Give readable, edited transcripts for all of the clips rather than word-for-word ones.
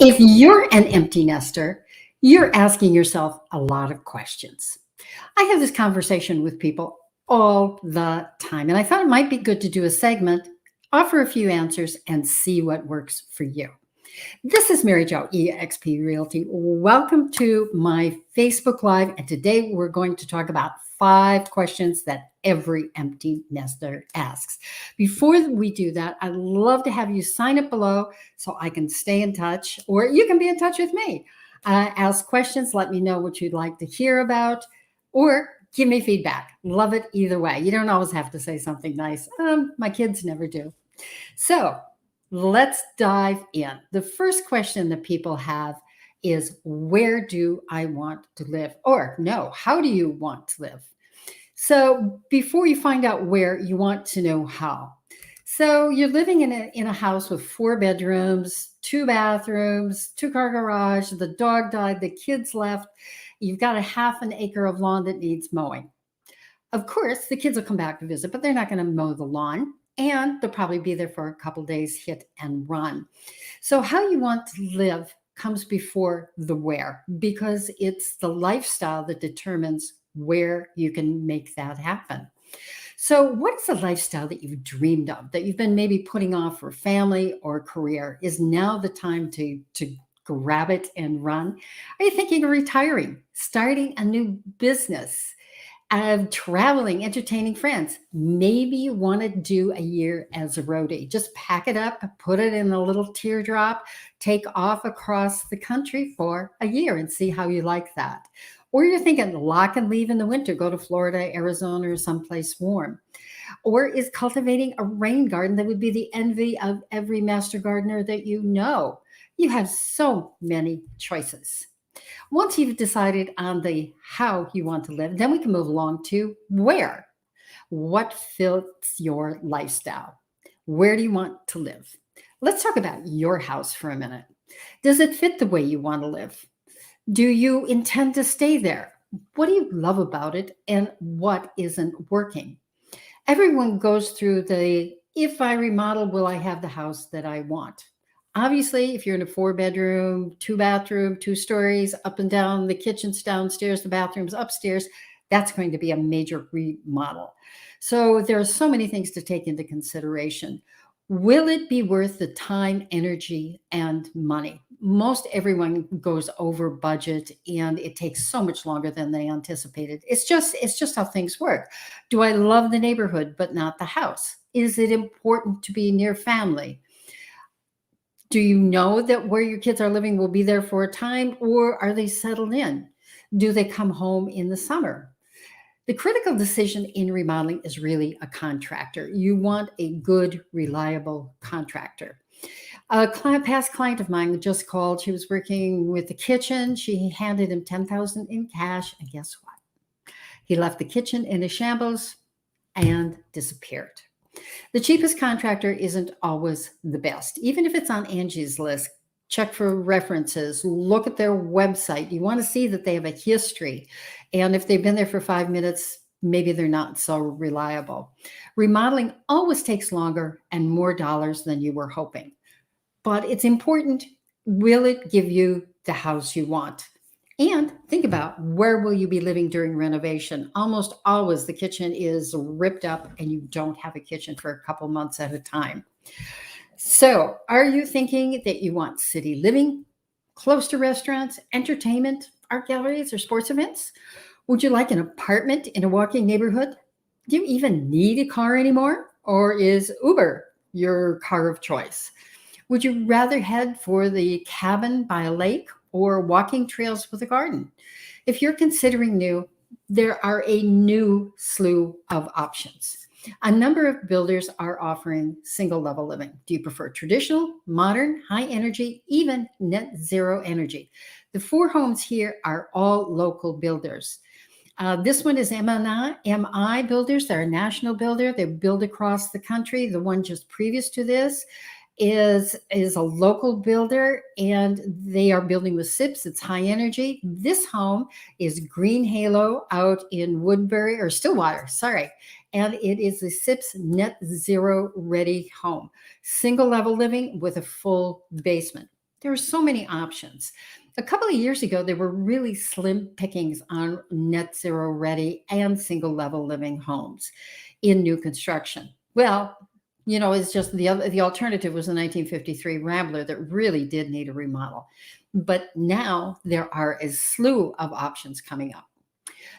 If you're an empty nester, you're asking yourself a lot of questions. I have this conversation with people all the time, and I thought it might be good to do a segment, offer a few answers, and see what works for you. This is Mary Jo, eXp Realty. Welcome to my Facebook Live, and today we're going to talk about 5 questions that every empty nester asks. Before we do that, I'd love to have you sign up below so I can stay in touch, or you can be in touch with me. Ask questions, let me know what you'd like to hear about, or give me feedback. Love it either way. You don't always have to say something nice. My kids never do. So let's dive in. The first question that people have is, where do I want to live? Or no, how do you want to live? So before you find out where, you want to know how. So you're living in a house with 4 bedrooms, 2 bathrooms, 2-car garage, the dog died, the kids left. You've got a half an acre of lawn that needs mowing. Of course, the kids will come back to visit, but they're not going to mow the lawn. And they'll probably be there for a couple days, hit and run. So how you want to live comes before the where, because it's the lifestyle that determines where you can make that happen. So what is the lifestyle that you've dreamed of, that you've been maybe putting off for family or career? Is now the time to grab it and run? Are you thinking of retiring, starting a new business? Of traveling, entertaining friends? Maybe you want to do a year as a roadie. Just pack it up, put it in a little teardrop, take off across the country for a year and see how you like that. Or you're thinking lock and leave in the winter, go to Florida, Arizona, or someplace warm. Or is cultivating a rain garden that would be the envy of every master gardener that you know? You have so many choices. Once you've decided on the how you want to live, then we can move along to where. What fits your lifestyle? Where do you want to live? Let's talk about your house for a minute. Does it fit the way you want to live? Do you intend to stay there? What do you love about it, and what isn't working? Everyone goes through the, if I remodel, will I have the house that I want? Obviously, if you're in a 4-bedroom, 2-bathroom, 2 stories, up and down, the kitchen's downstairs, the bathroom's upstairs, that's going to be a major remodel. So there are so many things to take into consideration. Will it be worth the time, energy, and money? Most everyone goes over budget, and it takes so much longer than they anticipated. It's just how things work. Do I love the neighborhood but not the house? Is it important to be near family? Do you know that where your kids are living will be there for a time, or are they settled in? Do they come home in the summer? The critical decision in remodeling is really a contractor. You want a good, reliable contractor. A past client of mine just called. She was working with the kitchen. She handed him $10,000 in cash, and guess what? He left the kitchen in a shambles and disappeared. The cheapest contractor isn't always the best. Even if it's on Angie's list, check for references, look at their website. You want to see that they have a history. And if they've been there for 5 minutes, maybe they're not so reliable. Remodeling always takes longer and more dollars than you were hoping. But it's important, will it give you the house you want? And think about, where will you be living during renovation? Almost always the kitchen is ripped up and you don't have a kitchen for a couple months at a time. So are you thinking that you want city living, close to restaurants, entertainment, art galleries, or sports events? Would you like an apartment in a walking neighborhood? Do you even need a car anymore? Or is Uber your car of choice? Would you rather head for the cabin by a lake or walking trails with a garden? If you're considering new, there are a new slew of options. A number of builders are offering single level living. Do you prefer traditional, modern, high energy, even net zero energy? The 4 homes here are all local builders. This one is MI Builders. They're a national builder. They build across the country. The one just previous to this is a local builder, and they are building with SIPs. It's high energy. This home is Green Halo out in Woodbury or Stillwater, sorry. And it is a SIPs net zero ready home. Single level living with a full basement. There are so many options. A couple of years ago, there were really slim pickings on net zero ready and single level living homes in new construction. Well, it's just the alternative was the 1953 Rambler that really did need a remodel. But now there are a slew of options coming up.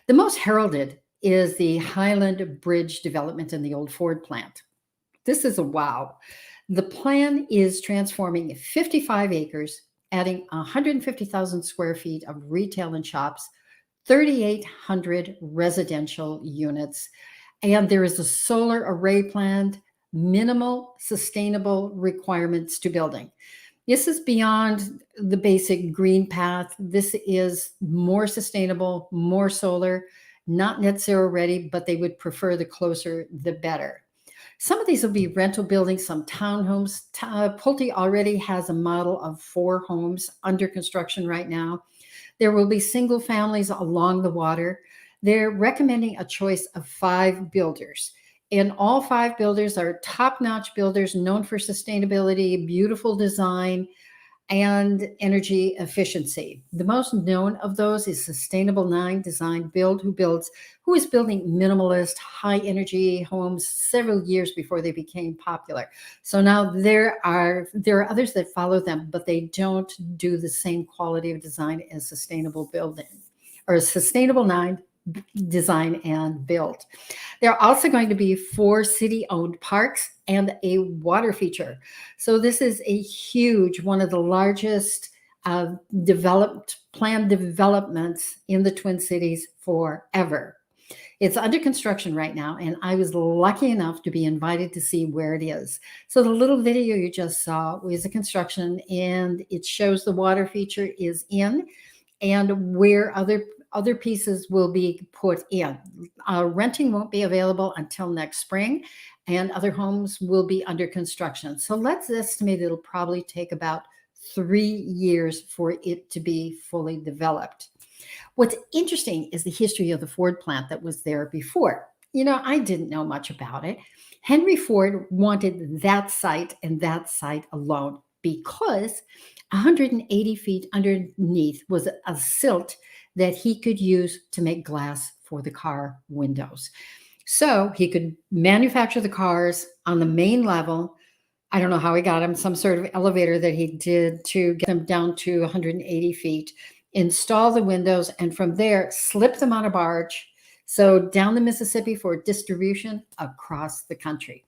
The most heralded is the Highland Bridge development in the old Ford plant. This is a wow. The plan is transforming 55 acres, adding 150,000 square feet of retail and shops, 3,800 residential units, and there is a solar array planned, minimal sustainable requirements to building. This is beyond the basic green path. This is more sustainable, more solar, not net zero ready, but they would prefer the closer, the better. Some of these will be rental buildings, some townhomes. Pulte already has a model of 4 homes under construction right now. There will be single families along the water. They're recommending a choice of 5 builders. And all 5 builders are top-notch builders known for sustainability, beautiful design, and energy efficiency. The most known of those is Sustainable 9 Design Build, who is building minimalist, high energy homes several years before they became popular. So now there are others that follow them, but they don't do the same quality of design as Sustainable Building or Sustainable 9 Design and Build. There are also going to be 4 city-owned parks and a water feature. So this is a huge, one of the largest planned developments in the Twin Cities forever. It's under construction right now, and I was lucky enough to be invited to see where it is. So the little video you just saw was a construction, and it shows the water feature is in and where other pieces will be put in. Renting won't be available until next spring, and other homes will be under construction. So let's estimate it'll probably take about 3 years for it to be fully developed. What's interesting is the history of the Ford plant that was there before. I didn't know much about it. Henry Ford wanted that site and that site alone because 180 feet underneath was a silt that he could use to make glass for the car windows. So he could manufacture the cars on the main level. I don't know how he got them, some sort of elevator that he did to get them down to 180 feet, install the windows, and from there, slip them on a barge. So down the Mississippi for distribution across the country.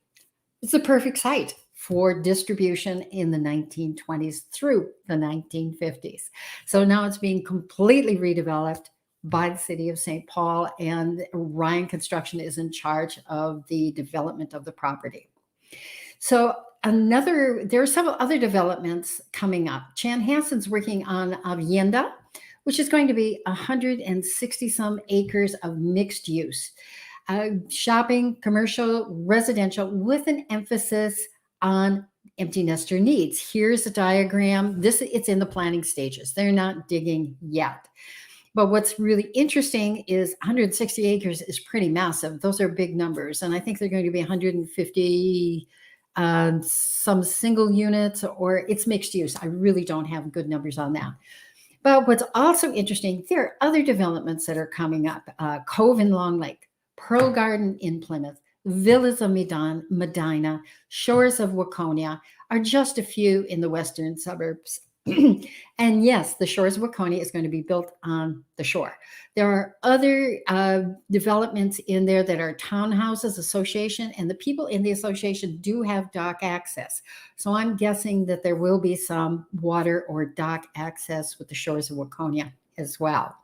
It's a perfect site for distribution in the 1920s through the 1950s. So now it's being completely redeveloped by the city of St. Paul, and Ryan Construction is in charge of the development of the property. So there are several other developments coming up. Chanhasen's working on Avienda, which is going to be 160 some acres of mixed use. Shopping, commercial, residential, with an emphasis on empty nester needs. Here's a diagram. It's in the planning stages. They're not digging yet. But what's really interesting is 160 acres is pretty massive. Those are big numbers. And I think they're going to be 150 some single units, or it's mixed use. I really don't have good numbers on that. But what's also interesting, there are other developments that are coming up. Cove in Long Lake, Pearl Garden in Plymouth, Villas of Medina, Shores of Waconia are just a few in the western suburbs. And yes, the Shores of Waconia is going to be built on the shore. There are other developments in there that are townhouses association, and the people in the association do have dock access. So I'm guessing that there will be some water or dock access with the Shores of Waconia as well.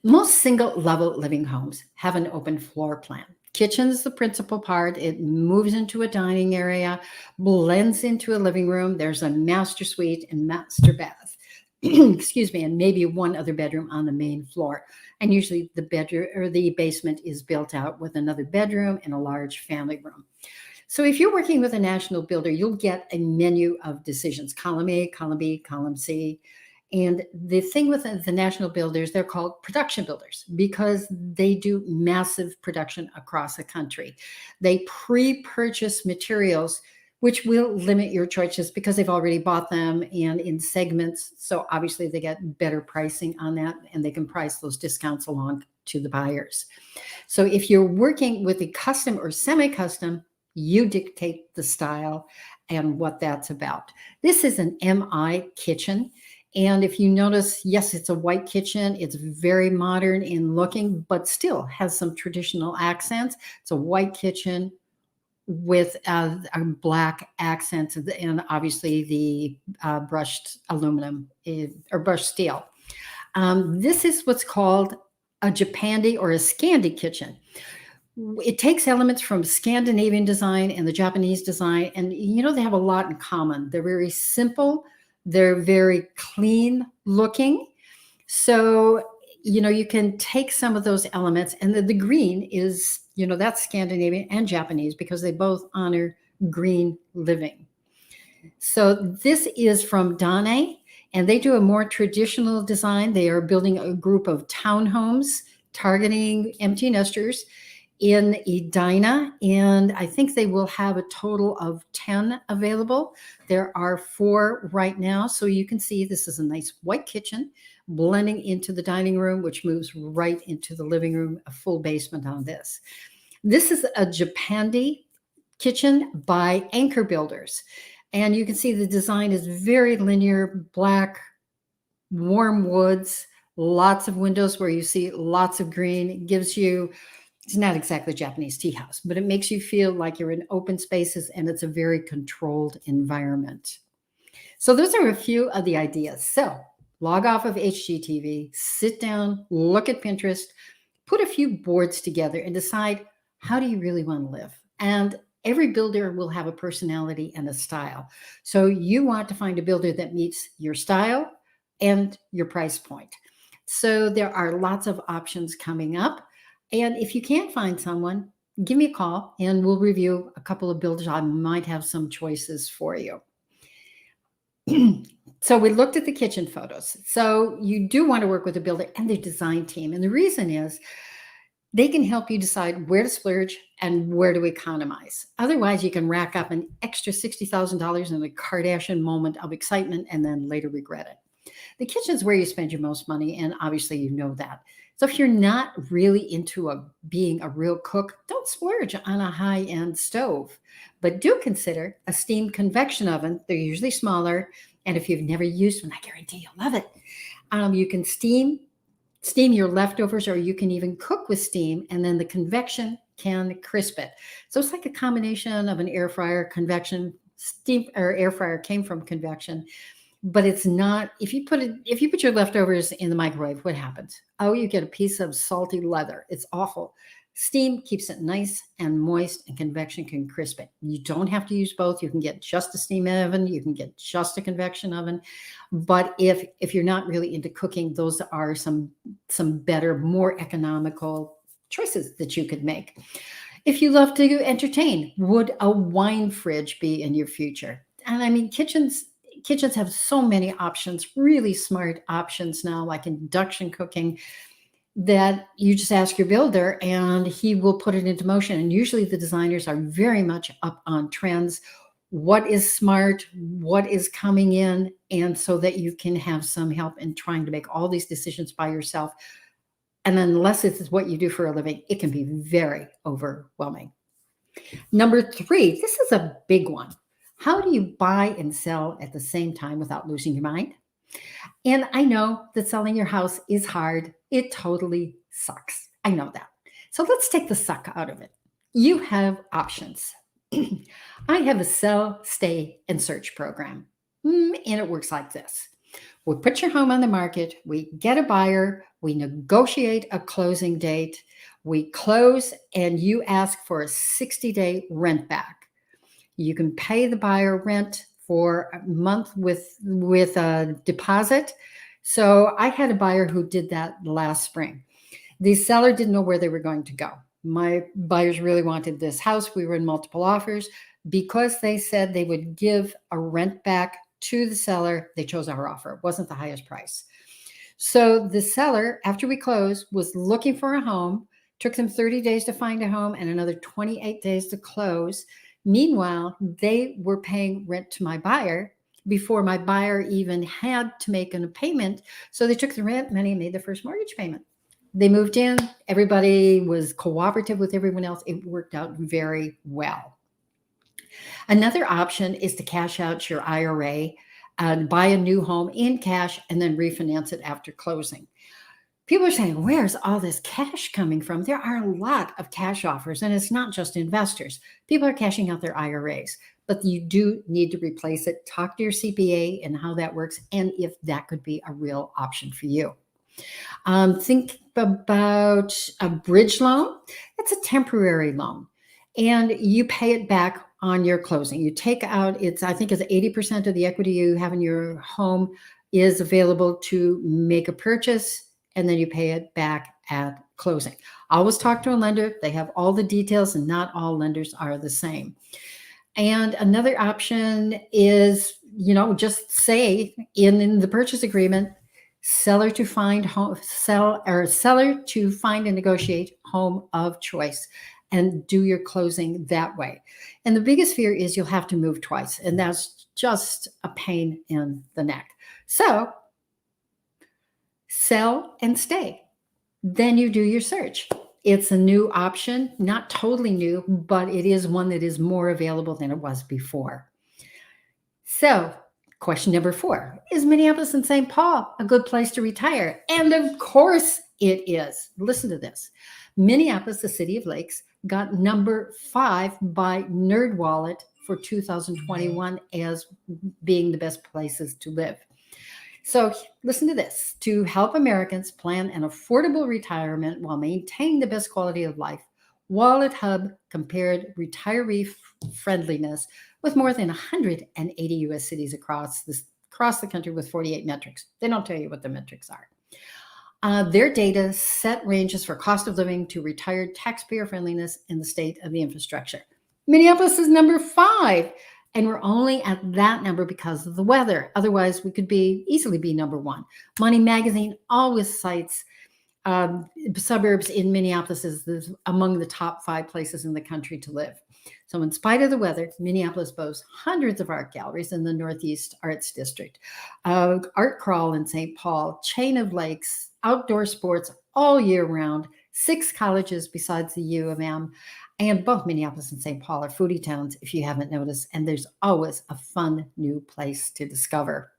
Most single-level living homes have an open floor plan. Kitchen is the principal part. It moves into a dining area, blends into a living room. There's a master suite and master bath, excuse me, and maybe one other bedroom on the main floor. And usually the bedroom or the basement is built out with another bedroom and a large family room. So if you're working with a national builder, you'll get a menu of decisions: column A, column B, column C. And the thing with the national builders, they're called production builders because they do massive production across the country. They pre-purchase materials which will limit your choices because they've already bought them and in segments. So obviously they get better pricing on that and they can price those discounts along to the buyers. So if you're working with a custom or semi-custom, you dictate the style and what that's about. This is an MI kitchen. And if you notice, yes, it's a white kitchen. It's very modern in looking, but still has some traditional accents. It's a white kitchen with black accents and obviously the brushed aluminum or brushed steel. This is what's called a Japandi or a Scandi kitchen. It takes elements from Scandinavian design and the Japanese design, and they have a lot in common. They're very simple, they're very clean looking. So, you can take some of those elements, and the green is, that's Scandinavian and Japanese because they both honor green living. So this is from Dane, and they do a more traditional design. They are building a group of townhomes targeting empty nesters in Edina, and I think they will have a total of 10 available. There are 4 right now, so you can see this is a nice white kitchen blending into the dining room, which moves right into the living room, a full basement on this. This is a Japandi kitchen by Anchor Builders. And you can see the design is very linear, black, warm woods, lots of windows where you see lots of green. It gives you, it's not exactly a Japanese tea house, but it makes you feel like you're in open spaces and it's a very controlled environment. So those are a few of the ideas. So log off of HGTV, sit down, look at Pinterest, put a few boards together and decide, how do you really want to live? And every builder will have a personality and a style. So you want to find a builder that meets your style and your price point. So there are lots of options coming up. And if you can't find someone, give me a call and we'll review a couple of builders. I might have some choices for you. So we looked at the kitchen photos. So you do want to work with a builder and their design team. And the reason is they can help you decide where to splurge and where to economize. Otherwise, you can rack up an extra $60,000 in a Kardashian moment of excitement and then later regret it. The kitchen's where you spend your most money, and obviously you know that. So if you're not really into being a real cook, don't splurge on a high-end stove. But do consider a steam convection oven. They're usually smaller, and if you've never used one, I guarantee you'll love it. You can steam your leftovers, or you can even cook with steam, and then the convection can crisp it. So it's like a combination of an air fryer, convection, steam, or air fryer came from convection. But it's not, if you put your leftovers in the microwave, what happens? Oh, you get a piece of salty leather. It's awful. Steam keeps it nice and moist, and convection can crisp it. You don't have to use both. You can get just a steam oven. You can get just a convection oven. But if you're not really into cooking, those are some better, more economical choices that you could make. If you love to entertain, would a wine fridge be in your future? And I mean, kitchens have so many options, really smart options now, like induction cooking, that you just ask your builder and he will put it into motion. And usually the designers are very much up on trends, what is smart, what is coming in, and so that you can have some help in trying to make all these decisions by yourself. And unless it's what you do for a living, it can be very overwhelming. Number 3, this is a big one. How do you buy and sell at the same time without losing your mind? And I know that selling your house is hard. It totally sucks. I know that. So let's take the suck out of it. You have options. I have a sell, stay, and search program. And it works like this. We put your home on the market. We get a buyer. We negotiate a closing date. We close, and you ask for a 60-day rent back. You can pay the buyer rent for a month with a deposit. So I had a buyer who did that last spring. The seller didn't know where they were going to go. My buyers really wanted this house. We were in multiple offers. Because they said they would give a rent back to the seller, they chose our offer. It wasn't the highest price. So the seller, after we closed, was looking for a home. Took them 30 days to find a home and another 28 days to close. Meanwhile, they were paying rent to my buyer before my buyer even had to make a payment. So they took the rent money and made the first mortgage payment. They moved in. Everybody was cooperative with everyone else. It worked out very well. Another option is to cash out your IRA and buy a new home in cash and then refinance it after closing. People are saying, where's all this cash coming from? There are a lot of cash offers, and it's not just investors. People are cashing out their IRAs, but you do need to replace it. Talk to your CPA and how that works, and if that could be a real option for you. Think about a bridge loan. It's a temporary loan, and you pay it back on your closing. You take out, I think it's 80% of the equity you have in your home is available to make a purchase, and then you pay it back at closing. Always talk to a lender. They have all the details, and not all lenders are the same. And another option is, just say in the purchase agreement, seller to find and negotiate home of choice, and do your closing that way. And the biggest fear is you'll have to move twice, and that's just a pain in the neck. So sell and stay. Then you do your search. It's a new option, not totally new, but it is one that is more available than it was before. So, question number 4, is Minneapolis and St. Paul a good place to retire? And of course it is. Listen to this. Minneapolis, the city of lakes, got number 5 by NerdWallet for 2021 as being the best places to live. So listen to this. To help Americans plan an affordable retirement while maintaining the best quality of life, Wallet Hub compared retiree friendliness with more than 180 U.S. cities across the country with 48 metrics. They don't tell you what the metrics are. Their data set ranges for cost of living to retired taxpayer friendliness in the state of the infrastructure. Minneapolis is number 5. And we're only at that number because of the weather. Otherwise, we could easily be number 1. Money Magazine always cites suburbs in Minneapolis as among the top 5 places in the country to live. So in spite of the weather, Minneapolis boasts hundreds of art galleries in the Northeast Arts District, art crawl in St. Paul, chain of lakes, outdoor sports all year round, 6 colleges besides the U of M, and both Minneapolis and St. Paul are foodie towns, if you haven't noticed, and there's always a fun new place to discover.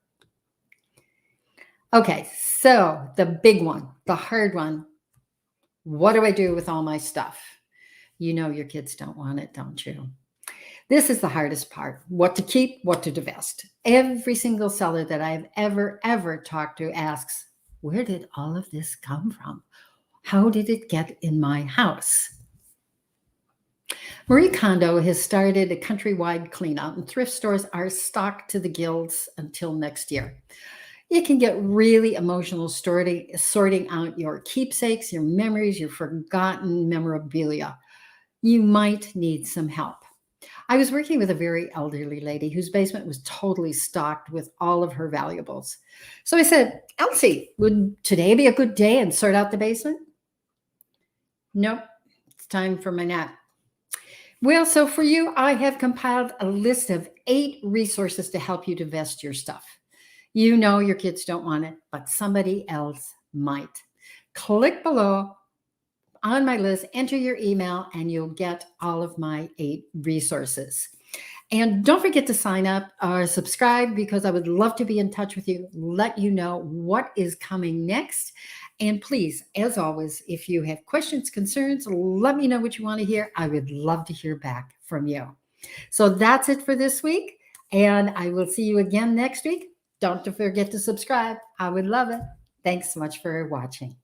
Okay, so the big one, the hard one, what do I do with all my stuff? You know your kids don't want it, don't you? This is the hardest part, what to keep, what to divest. Every single seller that I've ever talked to asks, where did all of this come from? How did it get in my house? Marie Kondo has started a countrywide cleanout, and thrift stores are stocked to the gills until next year. It can get really emotional sorting out your keepsakes, your memories, your forgotten memorabilia. You might need some help. I was working with a very elderly lady whose basement was totally stocked with all of her valuables. So I said, Elsie, would today be a good day and sort out the basement? Nope, it's time for my nap. Well, so for you, I have compiled a list of 8 resources to help you divest your stuff. You know your kids don't want it, but somebody else might. Click below on my list, enter your email, and you'll get all of my 8 resources. And don't forget to sign up or subscribe, because I would love to be in touch with you, let you know what is coming next. And please, as always, if you have questions, concerns, let me know what you want to hear. I would love to hear back from you. So that's it for this week. And I will see you again next week. Don't forget to subscribe. I would love it. Thanks so much for watching.